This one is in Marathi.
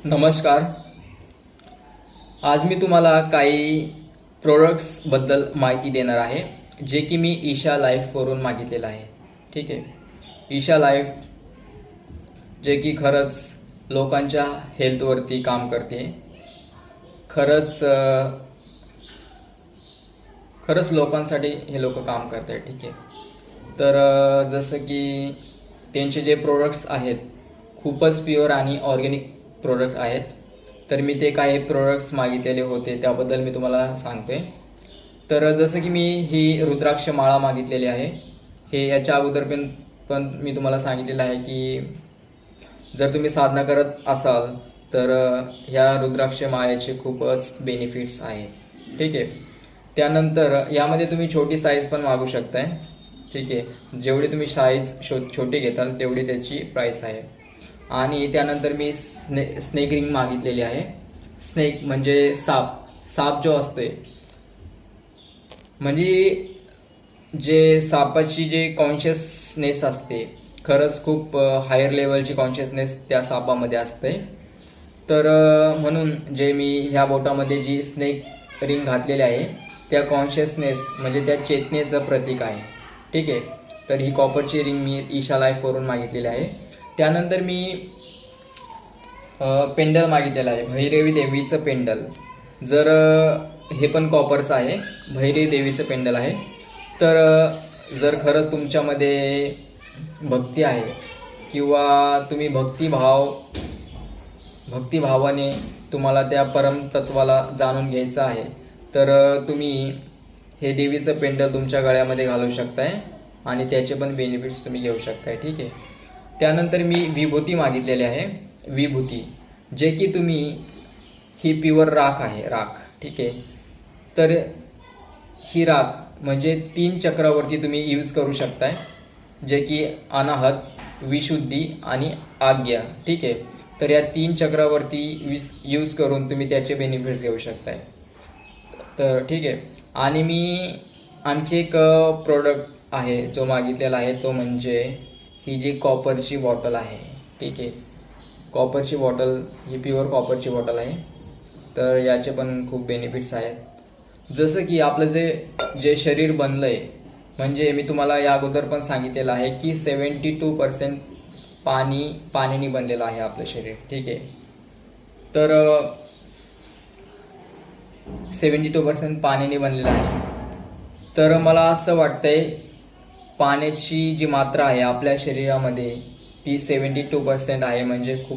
नमस्कार. आज मी तुम्हाला काही प्रोडक्ट्सबद्दल माहिती देणार आहे, जे की मी ईशा लाईफवरून मागितलेलं आहे. ठीक आहे. ईशा लाईफ जे की खरंच लोकांच्या हेल्थवरती काम करते. खरंच खरंच लोकांसाठी हे लोक काम करत आहेत. ठीक आहे. तर जसं की त्यांचे जे प्रोडक्ट्स आहेत खूपच प्युअर आणि ऑर्गॅनिक प्रोडक्ट आहेत. तर मी ते काही प्रोडक्ट्स मागितलेले होते, त्याबद्दल मी तुम्हाला सांगते. तर जसं की मी ही रुद्राक्ष माळा मागितलेली आहे. हे याच्या अगोदर पण मी तुम्हाला सांगितलेलं आहे की जर तुम्ही साधना करत असाल तर ह्या रुद्राक्ष माळेचे खूपच बेनिफिट्स आहेत. ठीक आहे. त्यानंतर यामध्ये तुम्ही छोटी साईज पण मागू शकताय. ठीक आहे. जेवढी तुम्ही साईज छोटी घेताल तेवढी त्याची प्राईस आहे. आणि त्यानंतर मी स्नेक रिंग मागितलेली आहे. स्नेक म्हणजे साप जो असतोय, म्हणजे जे सापाची जे कॉन्शियसनेस असते, खरंच खूप हायर लेवलची कॉन्शियसनेस त्या सापामध्ये असते. तर म्हणून जे मी ह्या बोटामध्ये जी स्नेक रिंग घातलेली आहे त्या कॉन्शियसनेस म्हणजे त्या चेतनेचं प्रतीक आहे. ठीक आहे. तर ही कॉपरची रिंग मी ईशा लाईफवरून मागितलेली आहे. त्यानंतर मी पेंडल मागितलेलं आहे, भैरवी देवीचं पेंडल. जर हे पण कॉपरचं आहे, भैरवी देवीचं पेंडल आहे. तर जर खरंच तुमच्यामध्ये भक्ती आहे किंवा तुम्ही भक्तिभावाने तुम्हाला त्या परमतत्वाला जाणून घ्यायचं आहे, तर तुम्ही हे देवीचं पेंडल तुमच्या गळ्यामध्ये घालू शकताय आणि त्याचे पण बेनिफिट्स तुम्ही घेऊ शकताय. ठीक आहे. त्यानंतर मी विभूती मागितलेली आहे. विभूती जे की तुम्ही ही प्युअर राख आहे, राख. ठीक आहे. तर ही राख म्हणजे 3 चक्रावरती तुम्ही यूज करू शकताय, जे की अनाहत, विशुद्धी आणि आज्ञा. ठीक आहे. तर या 3 चक्रावरती यूज करून तुम्ही त्याचे बेनिफिट्स घेऊ शकताय. तर ठीक आहे. आणि मी आणखी एक प्रोडक्ट आहे जो मागितलेला आहे, तो म्हणजे ही जी कॉपरची बॉटल आहे. ठीक आहे. कॉपरची बॉटल ही प्युअर कॉपरची बॉटल आहे. तर याचे पण खूप बेनिफिट्स आहेत. जसं की आपलं जे शरीर बनलं आहे, म्हणजे मी तुम्हाला या अगोदर पण सांगितलेलं आहे की 72% पाण्याने बनलेलं आहे आपलं शरीर. ठीक आहे. तर 72% पाण्याने बनलेलं आहे. तर मला असं वाटतंय पाण्याची जी मात्रा आहे आपल्या शरीरामध्ये ती 72% आहे, म्हणजे खूप